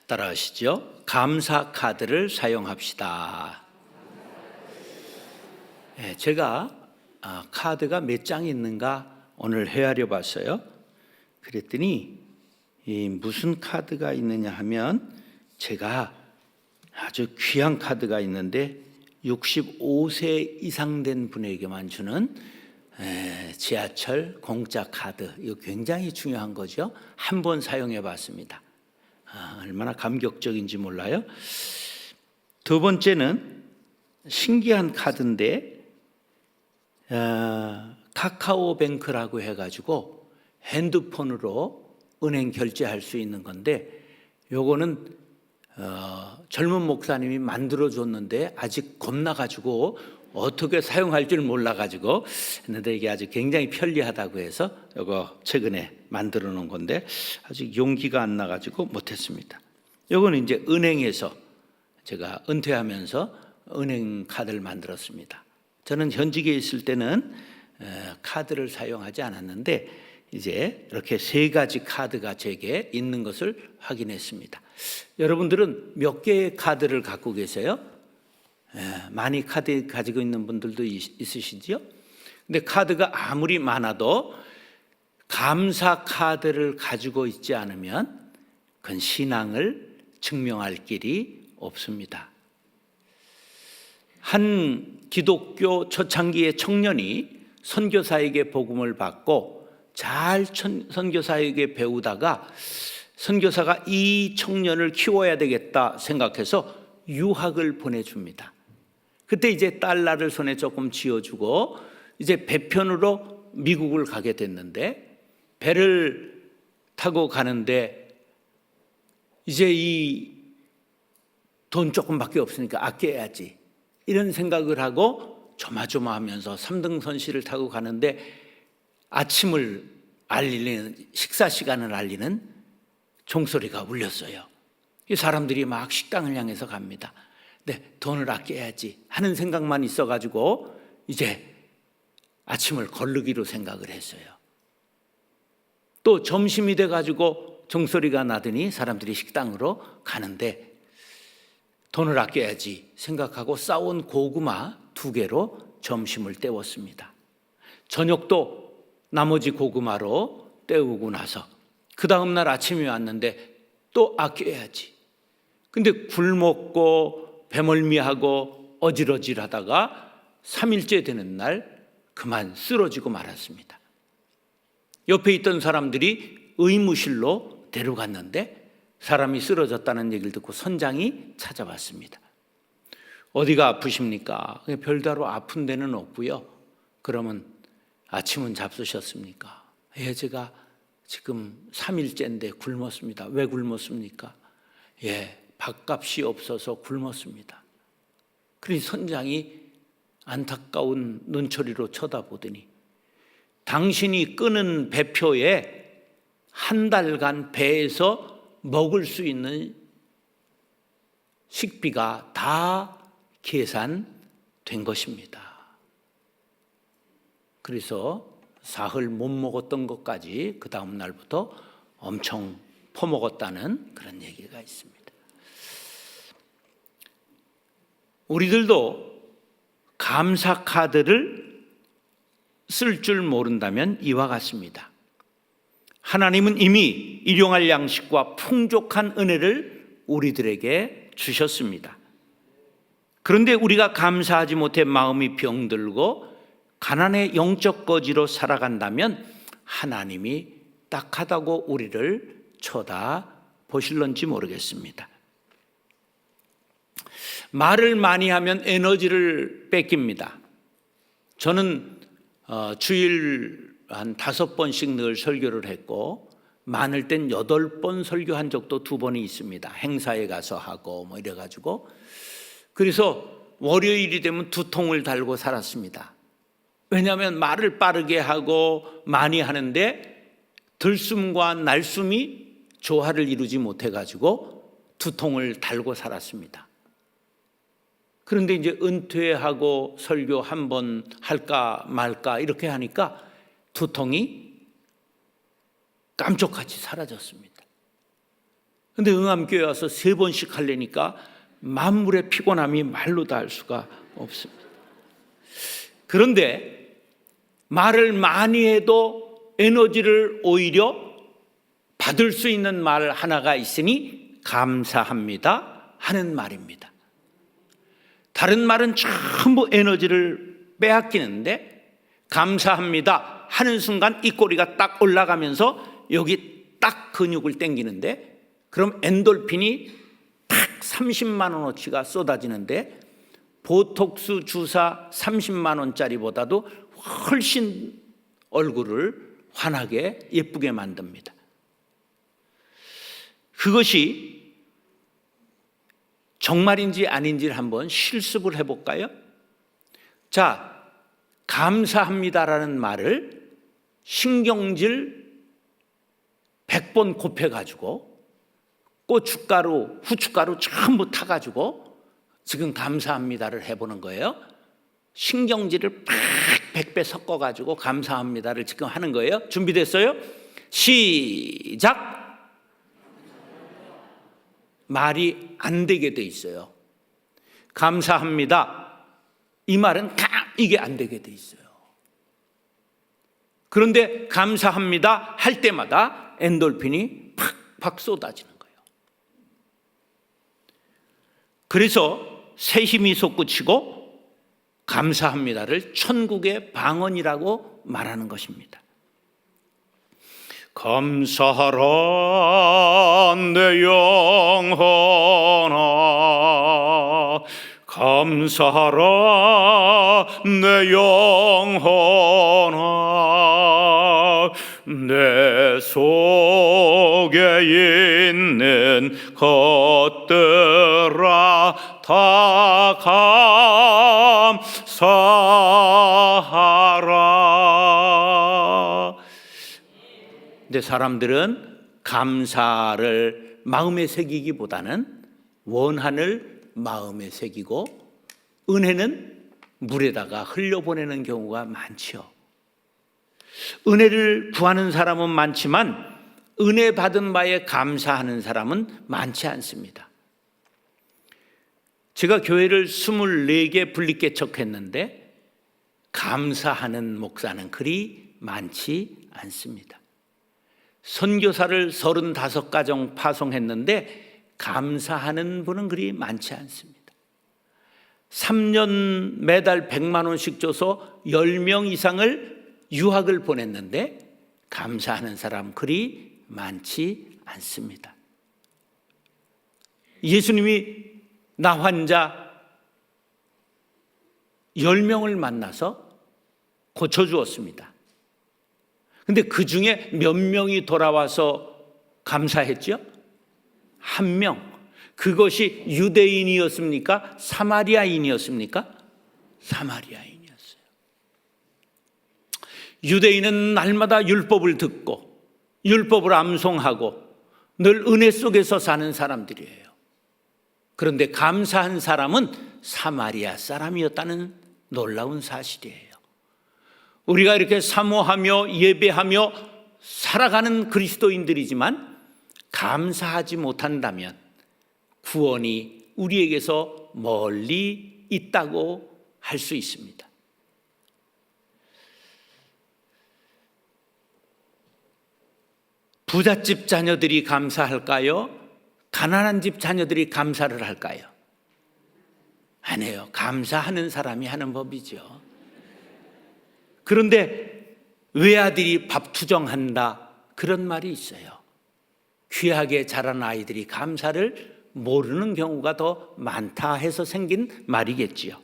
따라하시죠. 감사 카드를 사용합시다. 제가 카드가 몇 장 있는가 오늘 헤아려 봤어요. 그랬더니 무슨 카드가 있느냐 하면 제가 아주 귀한 카드가 있는데 65세 이상 된 분에게만 주는 지하철 공짜 카드, 이거 굉장히 중요한 거죠. 한 번 사용해 봤습니다. 얼마나 감격적인지 몰라요. 두 번째는 신기한 카드인데 카카오뱅크라고 해가지고 핸드폰으로 은행 결제할 수 있는 건데, 요거는 젊은 목사님이 만들어줬는데 아직 겁나가지고 어떻게 사용할 줄 몰라가지고 했는데, 이게 아주 굉장히 편리하다고 해서 이거 최근에 만들어 놓은 건데 아직 용기가 안 나가지고 못했습니다. 요거는 이제 은행에서 제가 은퇴하면서 은행 카드를 만들었습니다. 저는 현직에 있을 때는 카드를 사용하지 않았는데 이제 이렇게 세 가지 카드가 제게 있는 것을 확인했습니다. 여러분들은 몇 개의 카드를 갖고 계세요? 많이 카드 가지고 있는 분들도 있으시죠? 근데 카드가 아무리 많아도 감사 카드를 가지고 있지 않으면 그건 신앙을 증명할 길이 없습니다. 한 기독교 초창기의 청년이 선교사에게 복음을 받고 잘 선교사에게 배우다가 선교사가 이 청년을 키워야 되겠다 생각해서 유학을 보내줍니다. 그때 이제 달러를 손에 조금 쥐어주고 이제 배편으로 미국을 가게 됐는데, 배를 타고 가는데 이제 이 돈 조금밖에 없으니까 아껴야지 이런 생각을 하고 조마조마하면서 3등 선실을 타고 가는데 아침을 알리는, 식사 시간을 알리는 종소리가 울렸어요. 이 사람들이 막 식당을 향해서 갑니다. 네, 돈을 아껴야지 하는 생각만 있어가지고 이제 아침을 거르기로 생각을 했어요. 또 점심이 돼가지고 종소리가 나더니 사람들이 식당으로 가는데 돈을 아껴야지 생각하고 싸온 고구마 2개로 점심을 때웠습니다. 저녁도 나머지 고구마로 때우고 나서 그 다음날 아침이 왔는데 또 아껴야지. 근데 굶었고 배멀미하고 어질어질하다가 3일째 되는 날 그만 쓰러지고 말았습니다. 옆에 있던 사람들이 의무실로 데려갔는데 사람이 쓰러졌다는 얘기를 듣고 선장이 찾아왔습니다. 어디가 아프십니까? 별다로 아픈 데는 없고요. 그러면 아침은 잡수셨습니까? 예, 제가 지금 3일째인데 굶었습니다. 왜 굶었습니까? 예, 밥값이 없어서 굶었습니다. 그러니 선장이 안타까운 눈초리로 쳐다보더니 당신이 끊은 배표에 한 달간 배에서 먹을 수 있는 식비가 다 계산된 것입니다. 그래서 사흘 못 먹었던 것까지 그 다음 날부터 엄청 퍼먹었다는 그런 얘기가 있습니다. 우리들도 감사 카드를 쓸 줄 모른다면 이와 같습니다. 하나님은 이미 일용할 양식과 풍족한 은혜를 우리들에게 주셨습니다. 그런데 우리가 감사하지 못해 마음이 병들고 가난의 영적 거지로 살아간다면 하나님이 딱하다고 우리를 쳐다보실런지 모르겠습니다. 말을 많이 하면 에너지를 뺏깁니다. 저는 주일 한 5번씩 늘 설교를 했고 많을 땐 8번 설교한 적도 2번이 있습니다. 행사에 가서 하고 뭐 이래가지고. 그래서 월요일이 되면 두통을 달고 살았습니다. 왜냐하면 말을 빠르게 하고 많이 하는데 들숨과 날숨이 조화를 이루지 못해가지고 두통을 달고 살았습니다. 그런데 이제 은퇴하고 설교 한 번 할까 말까 이렇게 하니까 두통이 깜짝같이 사라졌습니다. 근데 응암교회 와서 3번씩 하려니까 만물의 피곤함이 말로 다 할 수가 없습니다. 그런데 말을 많이 해도 에너지를 오히려 받을 수 있는 말 하나가 있으니 감사합니다 하는 말입니다. 다른 말은 전부 에너지를 빼앗기는데 감사합니다 하는 순간 이 꼬리가 딱 올라가면서 여기 딱 근육을 당기는데, 그럼 엔돌핀이 딱 30만 원어치가 쏟아지는데 보톡스 주사 30만 원짜리보다도 훨씬 얼굴을 환하게 예쁘게 만듭니다. 그것이 정말인지 아닌지를 한번 실습을 해볼까요? 자, 감사합니다라는 말을 신경질 100번 곱해가지고 고춧가루, 후춧가루 전부 타가지고 지금 감사합니다를 해보는 거예요. 신경질을 팍 100배 섞어가지고 감사합니다를 지금 하는 거예요. 준비됐어요? 시작! 말이 안 되게 돼 있어요. 감사합니다. 이 말은 이게 안 되게 돼 있어요. 그런데 감사합니다 할 때마다 엔돌핀이 팍팍 쏟아지는 거예요. 그래서 새 힘이 솟구치고 감사합니다를 천국의 방언이라고 말하는 것입니다. 감사하라 내 영혼아, 감사하라 내 영혼아, 내 속에 있는 것들아 다 감사하라. 근데 사람들은 감사를 마음에 새기기보다는 원한을 마음에 새기고 은혜는 물에다가 흘려보내는 경우가 많죠. 은혜를 구하는 사람은 많지만 은혜 받은 바에 감사하는 사람은 많지 않습니다. 제가 교회를 24개 분립개척했는데 감사하는 목사는 그리 많지 않습니다. 선교사를 35가정 파송했는데 감사하는 분은 그리 많지 않습니다. 3년 매달 100만 원씩 줘서 10명 이상을 유학을 보냈는데 감사하는 사람 그리 많지 않습니다. 예수님이 나 환자 10명을 만나서 고쳐주었습니다. 근데 그 중에 몇 명이 돌아와서 감사했죠? 1명. 그것이 유대인이었습니까? 사마리아인이었습니까? 사마리아인이었어요. 유대인은 날마다 율법을 듣고 율법을 암송하고 늘 은혜 속에서 사는 사람들이에요. 그런데 감사한 사람은 사마리아 사람이었다는 놀라운 사실이에요. 우리가 이렇게 사모하며 예배하며 살아가는 그리스도인들이지만 감사하지 못한다면 구원이 우리에게서 멀리 있다고 할 수 있습니다. 부잣집 자녀들이 감사할까요? 가난한 집 자녀들이 감사를 할까요? 안 해요. 감사하는 사람이 하는 법이죠. 그런데 외아들이 밥 투정한다, 그런 말이 있어요. 귀하게 자란 아이들이 감사를 모르는 경우가 더 많다 해서 생긴 말이겠지요.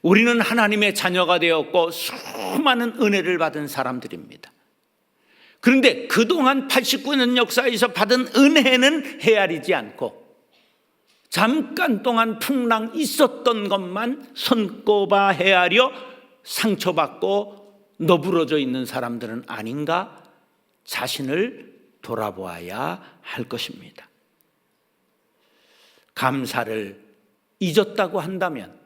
우리는 하나님의 자녀가 되었고 수많은 은혜를 받은 사람들입니다. 그런데 그동안 89년 역사에서 받은 은혜는 헤아리지 않고 잠깐 동안 풍랑 있었던 것만 손꼽아 헤아려 상처받고 너부러져 있는 사람들은 아닌가 자신을 돌아보아야 할 것입니다. 감사를 잊었다고 한다면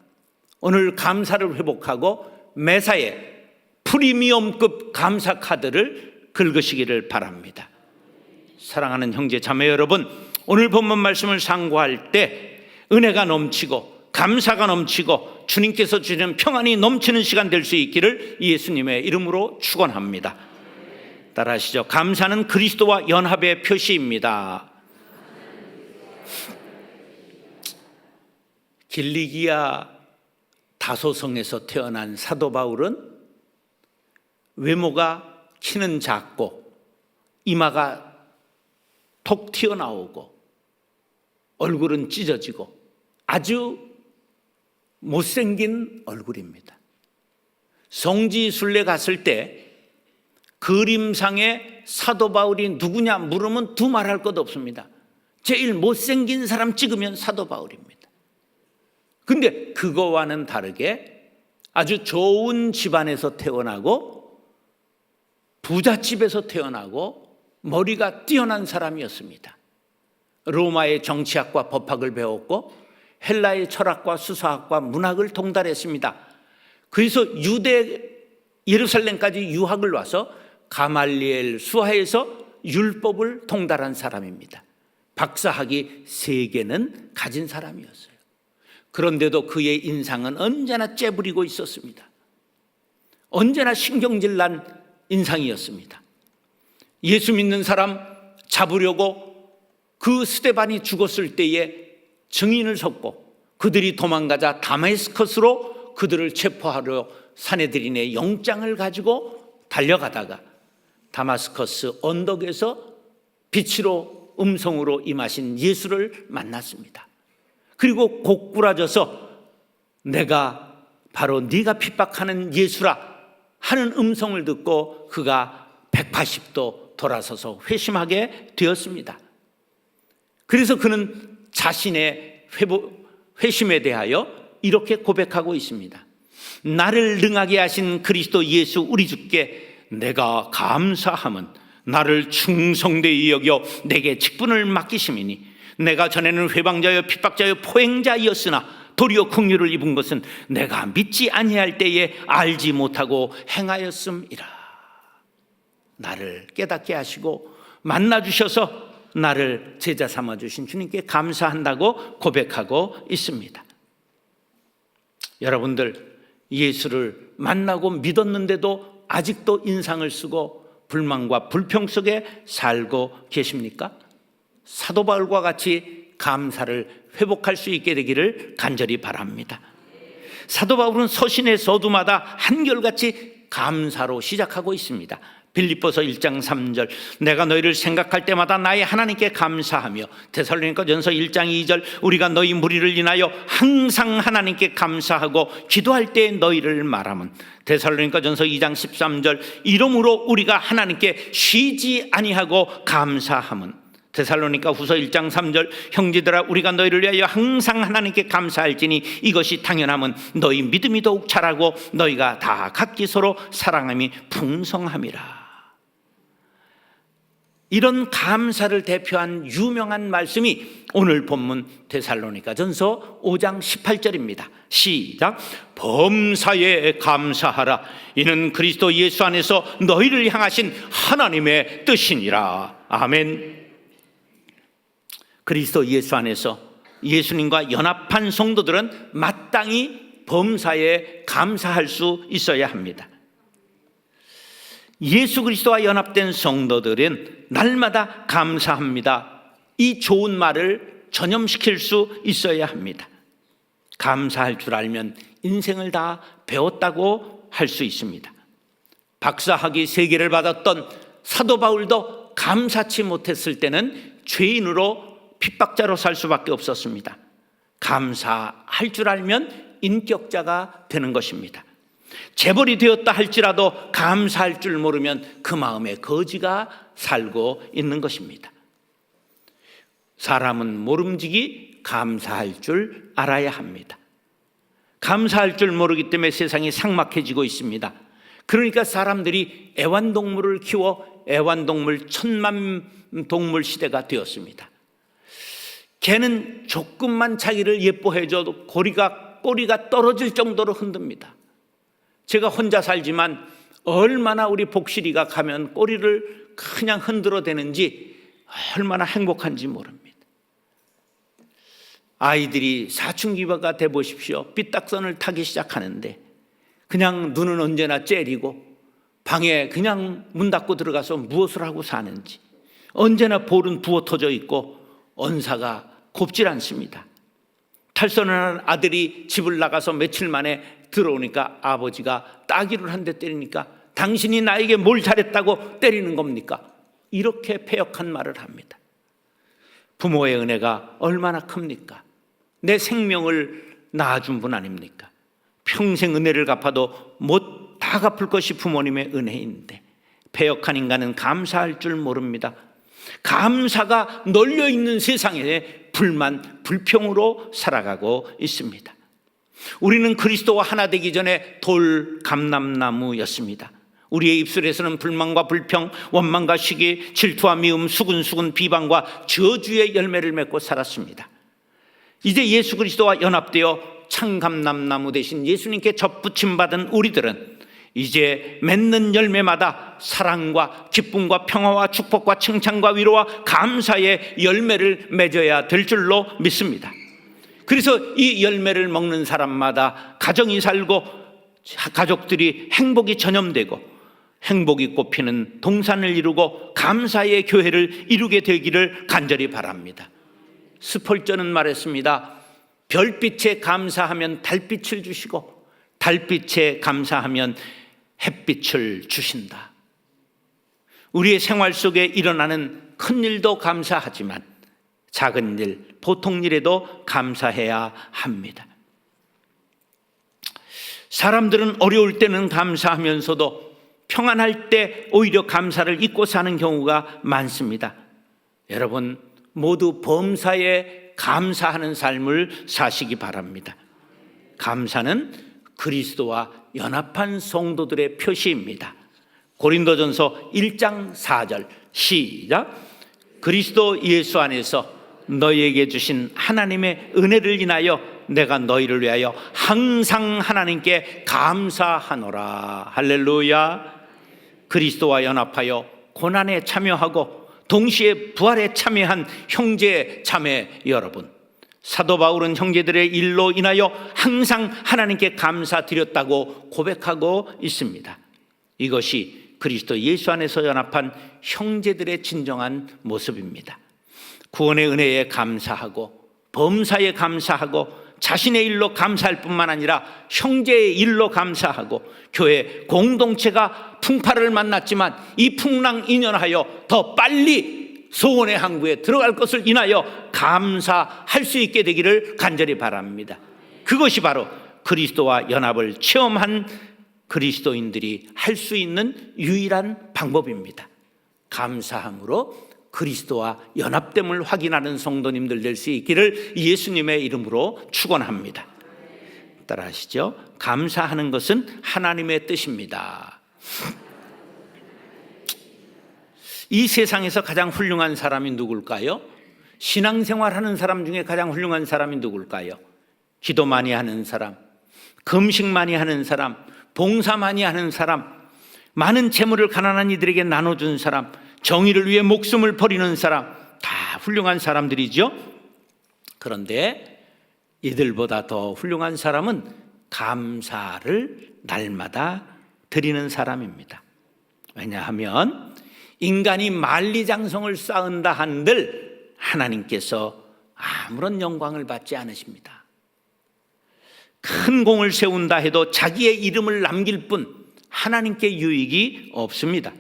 오늘 감사를 회복하고 매사에 프리미엄급 감사 카드를 긁으시기를 바랍니다. 사랑하는 형제 자매 여러분, 오늘 본문 말씀을 상고할 때 은혜가 넘치고 감사가 넘치고 주님께서 주시는 평안이 넘치는 시간 될 수 있기를 예수님의 이름으로 축원합니다. 따라하시죠. 감사는 그리스도와 연합의 표시입니다. 길리기아 다소성에서 태어난 사도 바울은 외모가 키는 작고 이마가 톡 튀어나오고 얼굴은 찢어지고 아주 못생긴 얼굴입니다. 성지순례 갔을 때 그림상에 사도 바울이 누구냐 물으면 두말할 것 없습니다. 제일 못생긴 사람 찍으면 사도 바울입니다. 근데 그거와는 다르게 아주 좋은 집안에서 태어나고 부잣집에서 태어나고 머리가 뛰어난 사람이었습니다. 로마의 정치학과 법학을 배웠고 헬라의 철학과 수사학과 문학을 통달했습니다. 그래서 유대 예루살렘까지 유학을 와서 가말리엘 수하에서 율법을 통달한 사람입니다. 박사학위 3개는 가진 사람이었어요. 그런데도 그의 인상은 언제나 째부리고 있었습니다. 언제나 신경질 난 인상이었습니다. 예수 믿는 사람 잡으려고 그 스데반이 죽었을 때에 증인을 섰고 그들이 도망가자 다메스커스로 그들을 체포하려 사내들인의 영장을 가지고 달려가다가 다마스커스 언덕에서 빛으로 음성으로 임하신 예수를 만났습니다. 그리고 고꾸라져서 내가 바로 네가 핍박하는 예수라 하는 음성을 듣고 그가 180도 돌아서서 회심하게 되었습니다. 그래서 그는 자신의 회심에 대하여 이렇게 고백하고 있습니다. 나를 능하게 하신 그리스도 예수 우리 주께 내가 감사함은 나를 충성되이 여겨 내게 직분을 맡기심이니 내가 전에는 회방자여 핍박자여 포행자이었으나 도리어 긍휼을 입은 것은 내가 믿지 아니할 때에 알지 못하고 행하였음이라. 나를 깨닫게 하시고 만나주셔서 나를 제자 삼아주신 주님께 감사한다고 고백하고 있습니다. 여러분들 예수를 만나고 믿었는데도 아직도 인상을 쓰고 불만과 불평 속에 살고 계십니까? 사도 바울과 같이 감사를 회복할 수 있게 되기를 간절히 바랍니다. 사도 바울은 서신의 서두마다 한결같이 감사로 시작하고 있습니다. 빌립보서 1장 3절 내가 너희를 생각할 때마다 나의 하나님께 감사하며 데살로니가전서 1장 2절 우리가 너희 무리를 인하여 항상 하나님께 감사하고 기도할 때 너희를 말함은 데살로니가전서 2장 13절 이러므로 우리가 하나님께 쉬지 아니하고 감사함은 데살로니가 후서 1장 3절 형제들아 우리가 너희를 위하여 항상 하나님께 감사할지니 이것이 당연함은 너희 믿음이 더욱 자라고 너희가 다 각기 서로 사랑함이 풍성함이라. 이런 감사를 대표한 유명한 말씀이 오늘 본문 데살로니가전서 5장 18절입니다. 시작. 범사에 감사하라. 이는 그리스도 예수 안에서 너희를 향하신 하나님의 뜻이니라. 아멘. 그리스도 예수 안에서 예수님과 연합한 성도들은 마땅히 범사에 감사할 수 있어야 합니다. 예수 그리스도와 연합된 성도들은 날마다 감사합니다. 이 좋은 말을 전염시킬 수 있어야 합니다. 감사할 줄 알면 인생을 다 배웠다고 할 수 있습니다. 박사학위 3개를 받았던 사도 바울도 감사치 못했을 때는 죄인으로 핍박자로 살 수밖에 없었습니다. 감사할 줄 알면 인격자가 되는 것입니다. 재벌이 되었다 할지라도 감사할 줄 모르면 그 마음에 거지가 살고 있는 것입니다. 사람은 모름지기 감사할 줄 알아야 합니다. 감사할 줄 모르기 때문에 세상이 삭막해지고 있습니다. 그러니까 사람들이 애완동물을 키워 애완동물 천만동물 시대가 되었습니다. 개는 조금만 자기를 예뻐해줘도 꼬리가 떨어질 정도로 흔듭니다. 제가 혼자 살지만 얼마나 우리 복실이가 가면 꼬리를 그냥 흔들어 대는지 얼마나 행복한지 모릅니다. 아이들이 사춘기가 돼 보십시오. 삐딱선을 타기 시작하는데 그냥 눈은 언제나 째리고 방에 그냥 문 닫고 들어가서 무엇을 하고 사는지, 언제나 볼은 부어 터져 있고 언사가 곱질 않습니다. 탈선한 아들이 집을 나가서 며칠 만에 들어오니까 아버지가 따귀를 한 대 때리니까 당신이 나에게 뭘 잘했다고 때리는 겁니까? 이렇게 패역한 말을 합니다. 부모의 은혜가 얼마나 큽니까? 내 생명을 낳아준 분 아닙니까? 평생 은혜를 갚아도 못 다 갚을 것이 부모님의 은혜인데 패역한 인간은 감사할 줄 모릅니다. 감사가 널려있는 세상에 불만, 불평으로 살아가고 있습니다. 우리는 그리스도와 하나 되기 전에 돌 감람나무였습니다. 우리의 입술에서는 불만과 불평, 원망과 시기, 질투와 미움, 수군수군, 비방과 저주의 열매를 맺고 살았습니다. 이제 예수 그리스도와 연합되어 참감람나무 대신 예수님께 접붙임받은 우리들은 이제 맺는 열매마다 사랑과 기쁨과 평화와 축복과 칭찬과 위로와 감사의 열매를 맺어야 될 줄로 믿습니다. 그래서 이 열매를 먹는 사람마다 가정이 살고 가족들이 행복이 전염되고 행복이 꽃피는 동산을 이루고 감사의 교회를 이루게 되기를 간절히 바랍니다. 스펄전은 말했습니다. 별빛에 감사하면 달빛을 주시고 달빛에 감사하면 햇빛을 주신다. 우리의 생활 속에 일어나는 큰 일도 감사하지만 작은 일, 보통 일에도 감사해야 합니다. 사람들은 어려울 때는 감사하면서도 평안할 때 오히려 감사를 잊고 사는 경우가 많습니다. 여러분 모두 범사에 감사하는 삶을 사시기 바랍니다. 감사는 그리스도와 연합한 성도들의 표시입니다. 고린도전서 1장 4절 시작. 그리스도 예수 안에서 너희에게 주신 하나님의 은혜를 인하여 내가 너희를 위하여 항상 하나님께 감사하노라. 할렐루야. 그리스도와 연합하여 고난에 참여하고 동시에 부활에 참여한 형제 자매 여러분, 사도 바울은 형제들의 일로 인하여 항상 하나님께 감사드렸다고 고백하고 있습니다. 이것이 그리스도 예수 안에서 연합한 형제들의 진정한 모습입니다. 구원의 은혜에 감사하고 범사에 감사하고 자신의 일로 감사할 뿐만 아니라 형제의 일로 감사하고 교회 공동체가 풍파를 만났지만 이 풍랑 인연하여 더 빨리 소원의 항구에 들어갈 것을 인하여 감사할 수 있게 되기를 간절히 바랍니다. 그것이 바로 그리스도와 연합을 체험한 그리스도인들이 할 수 있는 유일한 방법입니다. 감사함으로 그리스도와 연합됨을 확인하는 성도님들 될 수 있기를 예수님의 이름으로 축원합니다. 따라하시죠. 감사하는 것은 하나님의 뜻입니다. 이 세상에서 가장 훌륭한 사람이 누굴까요? 신앙생활하는 사람 중에 가장 훌륭한 사람이 누굴까요? 기도 많이 하는 사람, 금식 많이 하는 사람, 봉사 많이 하는 사람, 많은 재물을 가난한 이들에게 나눠준 사람, 정의를 위해 목숨을 버리는 사람, 다 훌륭한 사람들이죠. 그런데 이들보다 더 훌륭한 사람은 감사를 날마다 드리는 사람입니다. 왜냐하면 인간이 만리장성을 쌓은다 한들 하나님께서 아무런 영광을 받지 않으십니다. 큰 공을 세운다 해도 자기의 이름을 남길 뿐 하나님께 유익이 없습니다.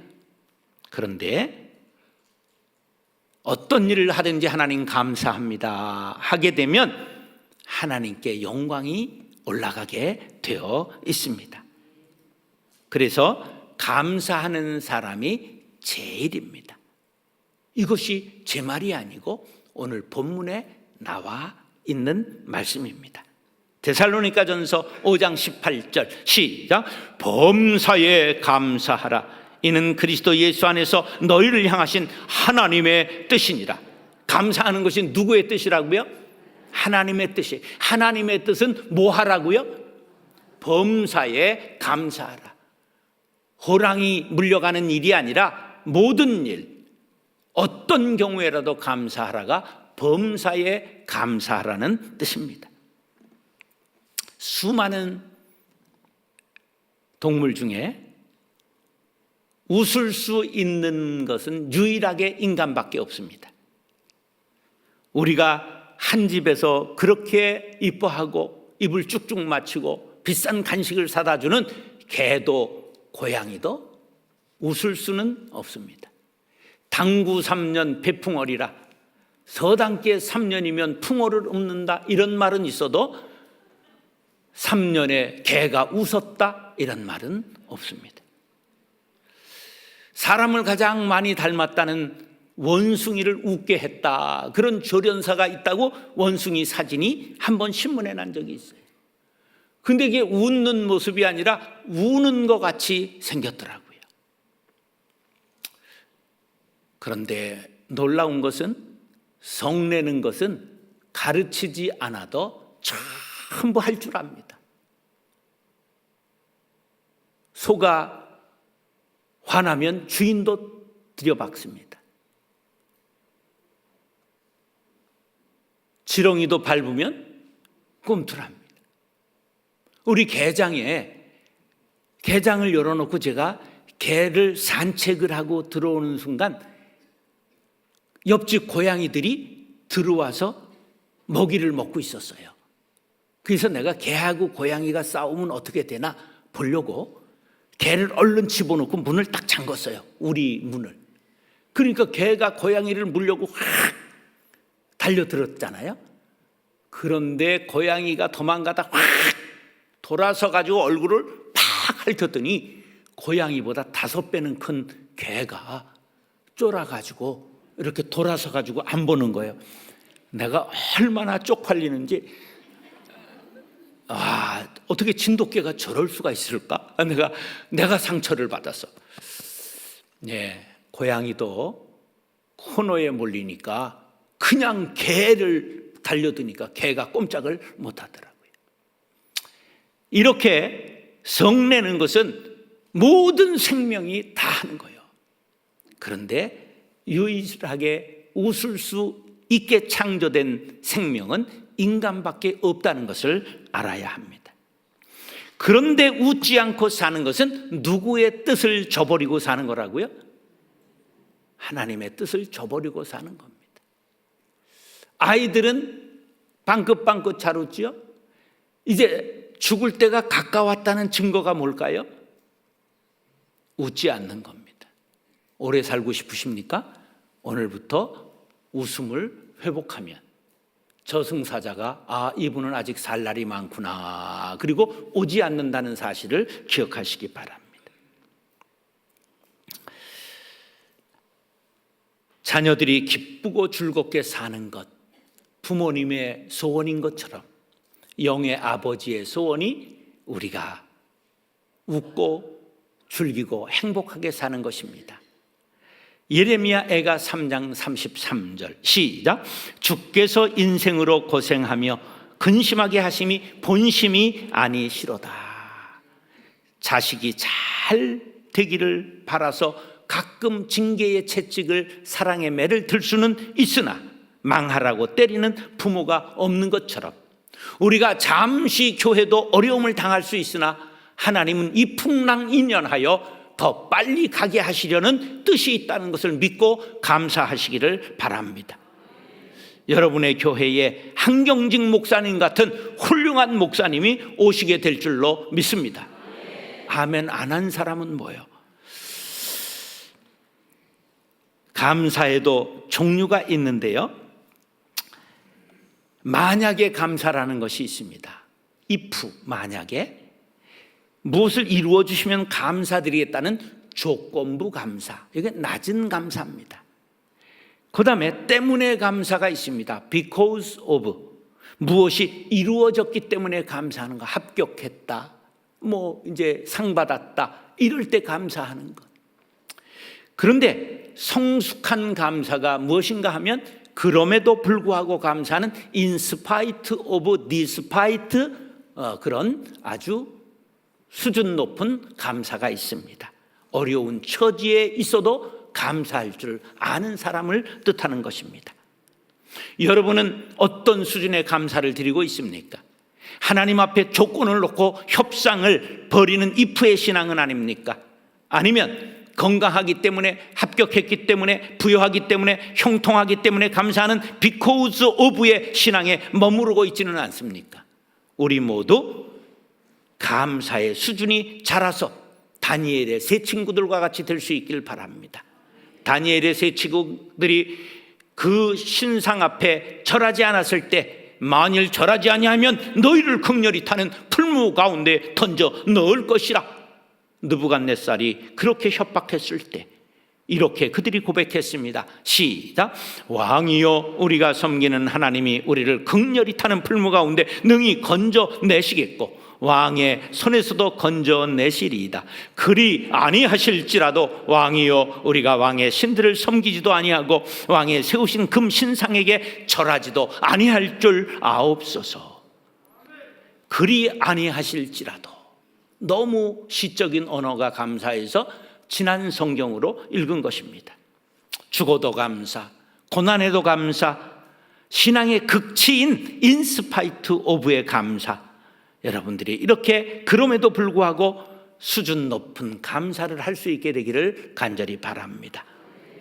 그런데 어떤 일을 하든지 하나님 감사합니다 하게 되면 하나님께 영광이 올라가게 되어 있습니다. 그래서 감사하는 사람이 제일입니다. 이것이 제 말이 아니고 오늘 본문에 나와 있는 말씀입니다. 데살로니가전서 5장 18절 시작. 범사에 감사하라. 이는 그리스도 예수 안에서 너희를 향하신 하나님의 뜻이니라. 감사하는 것이 누구의 뜻이라고요? 하나님의 뜻이. 하나님의 뜻은 뭐 하라고요? 범사에 감사하라. 호랑이 물려가는 일이 아니라 모든 일, 어떤 경우에라도 감사하라가 범사에 감사하라는 뜻입니다. 수많은 동물 중에 웃을 수 있는 것은 유일하게 인간밖에 없습니다. 우리가 한 집에서 그렇게 이뻐하고 입을 쭉쭉 맞추고 비싼 간식을 사다 주는 개도 고양이도 웃을 수는 없습니다. 당구 3년 배풍어리라, 서당계 3년이면 풍어를 읊는다, 이런 말은 있어도 3년에 개가 웃었다, 이런 말은 없습니다. 사람을 가장 많이 닮았다는 원숭이를 웃게 했다, 그런 조련사가 있다고 원숭이 사진이 한번 신문에 난 적이 있어요. 근데 이게 웃는 모습이 아니라 우는 것 같이 생겼더라고요. 그런데 놀라운 것은 성내는 것은 가르치지 않아도 전부 할 줄 압니다. 소가 화나면 주인도 들여박습니다. 지렁이도 밟으면 꿈틀합니다. 우리 개장에 개장을 열어놓고 제가 개를 산책을 하고 들어오는 순간 옆집 고양이들이 들어와서 먹이를 먹고 있었어요. 그래서 내가 개하고 고양이가 싸우면 어떻게 되나 보려고 개를 얼른 집어넣고 문을 딱 잠궜어요. 우리 문을. 그러니까 개가 고양이를 물려고 확 달려들었잖아요. 그런데 고양이가 도망가다 확 돌아서 가지고 얼굴을 팍 핥았더니 고양이보다 5배는 큰 개가 쫄아가지고 이렇게 돌아서 가지고 안 보는 거예요. 내가 얼마나 쪽팔리는지, 어떻게 진돗개가 저럴 수가 있을까? 내가 상처를 받았어. 예, 고양이도 코너에 몰리니까 그냥 개를 달려드니까 개가 꼼짝을 못 하더라고요. 이렇게 성내는 것은 모든 생명이 다 하는 거예요. 그런데 유일하게 웃을 수 있게 창조된 생명은 인간밖에 없다는 것을 알아야 합니다. 그런데 웃지 않고 사는 것은 누구의 뜻을 저버리고 사는 거라고요? 하나님의 뜻을 저버리고 사는 겁니다. 아이들은 방긋방긋 잘 웃지요? 이제 죽을 때가 가까웠다는 증거가 뭘까요? 웃지 않는 겁니다. 오래 살고 싶으십니까? 오늘부터 웃음을 회복하면 저승사자가 이분은 아직 살 날이 많구나, 그리고 오지 않는다는 사실을 기억하시기 바랍니다. 자녀들이 기쁘고 즐겁게 사는 것, 부모님의 소원인 것처럼 영의 아버지의 소원이 우리가 웃고 즐기고 행복하게 사는 것입니다. 예레미야 애가 3장 33절 시작. 주께서 인생으로 고생하며 근심하게 하심이 본심이 아니시로다. 자식이 잘 되기를 바라서 가끔 징계의 채찍을 사랑의 매를 들 수는 있으나 망하라고 때리는 부모가 없는 것처럼 우리가 잠시 교회도 어려움을 당할 수 있으나 하나님은 이 풍랑인연하여 더 빨리 가게 하시려는 뜻이 있다는 것을 믿고 감사하시기를 바랍니다. 여러분의 교회에 한경직 목사님 같은 훌륭한 목사님이 오시게 될 줄로 믿습니다. 아멘 안 한 사람은 뭐예요? 감사에도 종류가 있는데요, 만약에 감사라는 것이 있습니다. if, 만약에 무엇을 이루어 주시면 감사드리겠다는 조건부 감사, 이게 낮은 감사입니다. 그 다음에 때문에 감사가 있습니다. because of, 무엇이 이루어졌기 때문에 감사하는 거, 합격했다, 이제 상 받았다, 이럴 때 감사하는 것. 그런데 성숙한 감사가 무엇인가 하면 그럼에도 불구하고 감사하는 in spite of, despite, 그런 아주 수준 높은 감사가 있습니다. 어려운 처지에 있어도 감사할 줄 아는 사람을 뜻하는 것입니다. 여러분은 어떤 수준의 감사를 드리고 있습니까? 하나님 앞에 조건을 놓고 협상을 벌이는 이프의 신앙은 아닙니까? 아니면 건강하기 때문에, 합격했기 때문에, 부여하기 때문에, 형통하기 때문에 감사하는 because of의 신앙에 머무르고 있지는 않습니까? 우리 모두 감사의 수준이 자라서 다니엘의 세 친구들과 같이 될 수 있길 바랍니다. 다니엘의 세 친구들이 그 신상 앞에 절하지 않았을 때, 만일 절하지 아니하면 너희를 극렬히 타는 풀무 가운데 던져 넣을 것이라. 느부갓네살이 그렇게 협박했을 때 이렇게 그들이 고백했습니다. 시작. 왕이여, 우리가 섬기는 하나님이 우리를 극렬히 타는 풀무 가운데 능히 건져내시겠고 왕의 손에서도 건져내시리이다. 그리 아니하실지라도 왕이여, 우리가 왕의 신들을 섬기지도 아니하고 왕의 세우신 금 신상에게 절하지도 아니할 줄 아옵소서. 그리 아니하실지라도, 너무 시적인 언어가 감사해서 지난 성경으로 읽은 것입니다. 죽어도 감사, 고난에도 감사, 신앙의 극치인 인스파이트 오브의 감사. 여러분들이 이렇게 그럼에도 불구하고 수준 높은 감사를 할 수 있게 되기를 간절히 바랍니다.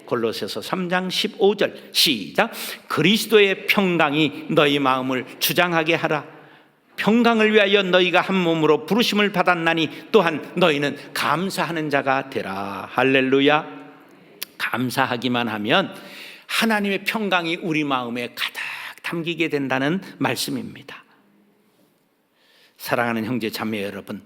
골로새서 3장 15절 시작. 그리스도의 평강이 너희 마음을 주장하게 하라. 평강을 위하여 너희가 한 몸으로 부르심을 받았나니 또한 너희는 감사하는 자가 되라. 할렐루야. 감사하기만 하면 하나님의 평강이 우리 마음에 가득 담기게 된다는 말씀입니다. 사랑하는 형제 자매 여러분,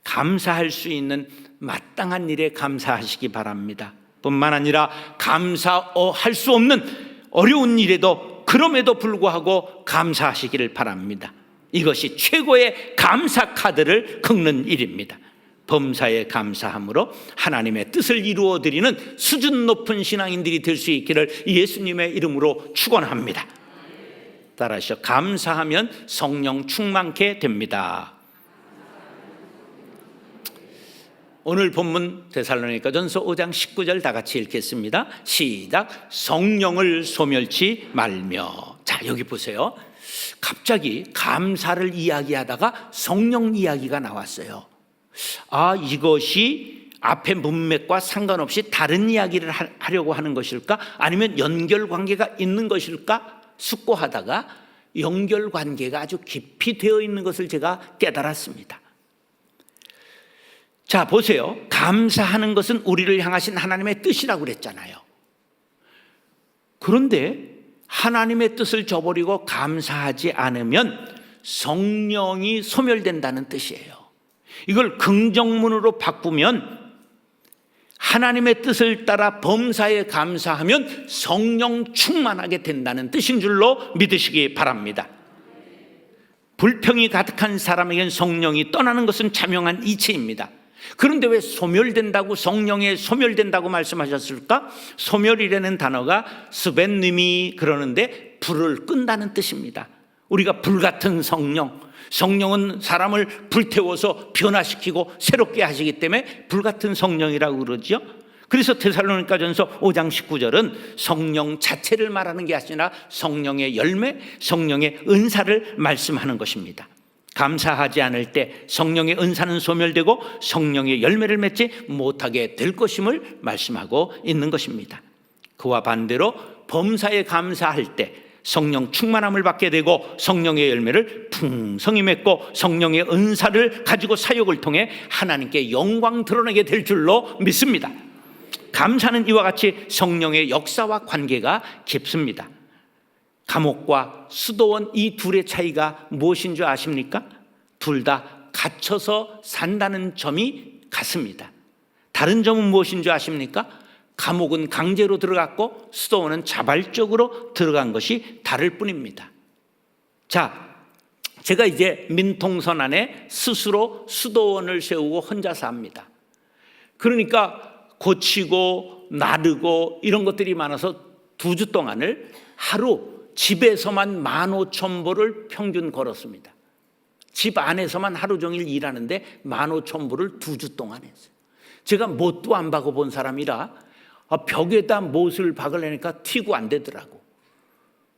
감사할 수 있는 마땅한 일에 감사하시기 바랍니다. 뿐만 아니라 감사할 수 없는 어려운 일에도 그럼에도 불구하고 감사하시기를 바랍니다. 이것이 최고의 감사 카드를 긁는 일입니다. 범사에 감사함으로 하나님의 뜻을 이루어드리는 수준 높은 신앙인들이 될 수 있기를 예수님의 이름으로 축원합니다. 따라서 감사하면 성령 충만케 됩니다. 오늘 본문 데살로니가전서 5장 19절 다 같이 읽겠습니다. 시작. 성령을 소멸치 말며. 자, 여기 보세요. 갑자기 감사를 이야기하다가 성령 이야기가 나왔어요. 아, 이것이 앞의 문맥과 상관없이 다른 이야기를 하려고 하는 것일까? 아니면 연결관계가 있는 것일까? 숙고하다가 연결관계가 아주 깊이 되어 있는 것을 제가 깨달았습니다. 자, 보세요. 감사하는 것은 우리를 향하신 하나님의 뜻이라고 그랬잖아요. 그런데 하나님의 뜻을 저버리고 감사하지 않으면 성령이 소멸된다는 뜻이에요. 이걸 긍정문으로 바꾸면 하나님의 뜻을 따라 범사에 감사하면 성령 충만하게 된다는 뜻인 줄로 믿으시기 바랍니다. 불평이 가득한 사람에겐 성령이 떠나는 것은 자명한 이치입니다. 그런데 왜 소멸된다고, 성령에 소멸된다고 말씀하셨을까? 소멸이라는 단어가 스벤님이 그러는데 불을 끈다는 뜻입니다. 우리가 불같은 성령은 사람을 불태워서 변화시키고 새롭게 하시기 때문에 불같은 성령이라고 그러죠. 그래서 데살로니가전서 5장 19절은 성령 자체를 말하는 게 아니라 성령의 열매, 성령의 은사를 말씀하는 것입니다. 감사하지 않을 때 성령의 은사는 소멸되고 성령의 열매를 맺지 못하게 될 것임을 말씀하고 있는 것입니다. 그와 반대로 범사에 감사할 때 성령 충만함을 받게 되고 성령의 열매를 풍성히 맺고 성령의 은사를 가지고 사역을 통해 하나님께 영광 드러내게 될 줄로 믿습니다. 감사는 이와 같이 성령의 역사와 관계가 깊습니다. 감옥과 수도원 이 둘의 차이가 무엇인 줄 아십니까? 둘 다 갇혀서 산다는 점이 같습니다. 다른 점은 무엇인 줄 아십니까? 감옥은 강제로 들어갔고 수도원은 자발적으로 들어간 것이 다를 뿐입니다. 자, 제가 이제 민통선 안에 스스로 수도원을 세우고 혼자 삽니다. 그러니까 고치고 나르고 이런 것들이 많아서 2주 동안을 하루 집에서만 15,000보를 평균 걸었습니다. 집 안에서만 하루 종일 일하는데 15,000보를 2주 동안 했어요. 제가 뭣도 안 박아본 사람이라 벽에다 못을 박으려니까 튀고 안 되더라고.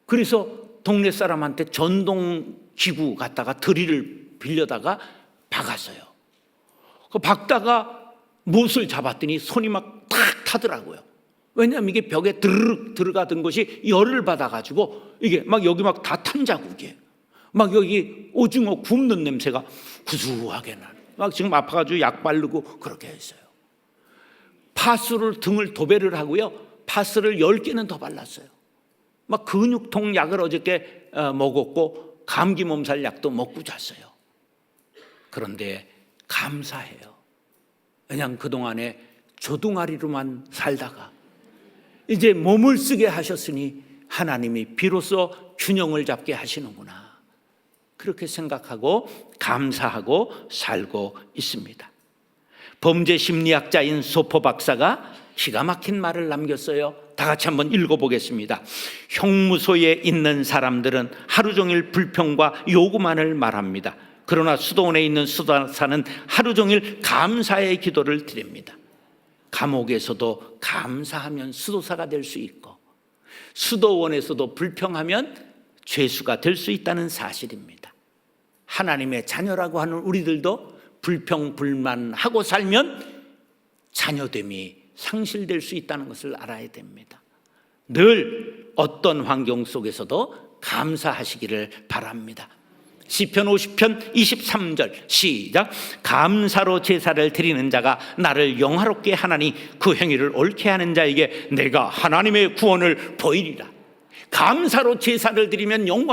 그래서 동네 사람한테 전동기구 갖다가 드릴을 빌려다가 박았어요. 그 박다가 못을 잡았더니 손이 막 탁 타더라고요. 왜냐하면 이게 벽에 드르륵 들어가던 것이 열을 받아가지고 이게 막 여기 막 다 탄 자국이에요. 막 여기 오징어 굽는 냄새가 구수하게 나는. 막 지금 아파가지고 약 바르고 그렇게 했어요. 파스를 등을 도배를 하고요. 파스를 10개는 더 발랐어요. 막 근육통 약을 어저께 먹었고 감기 몸살 약도 먹고 잤어요. 그런데 감사해요. 그냥 그동안에 조둥아리로만 살다가 이제 몸을 쓰게 하셨으니 하나님이 비로소 균형을 잡게 하시는구나. 그렇게 생각하고 감사하고 살고 있습니다. 범죄 심리학자인 소포 박사가 기가 막힌 말을 남겼어요. 다 같이 한번 읽어보겠습니다. 형무소에 있는 사람들은 하루 종일 불평과 요구만을 말합니다. 그러나 수도원에 있는 수도사는 하루 종일 감사의 기도를 드립니다. 감옥에서도 감사하면 수도사가 될 수 있고 수도원에서도 불평하면 죄수가 될 수 있다는 사실입니다. 하나님의 자녀라고 하는 우리들도 불평 불만하고 살면 자녀됨이 상실될 수 있다는 것을 알아야 됩니다. 늘 어떤 환경 속에서도 감사하시기를 바랍니다. 시편 50편 23절 시작. 감사로 제사를 드리는 자가 나를 영화롭게 하나니 그 행위를 옳게 하는 자에게 내가 하나님의 구원을 보이리라. 감사로 제사를 드리면 영광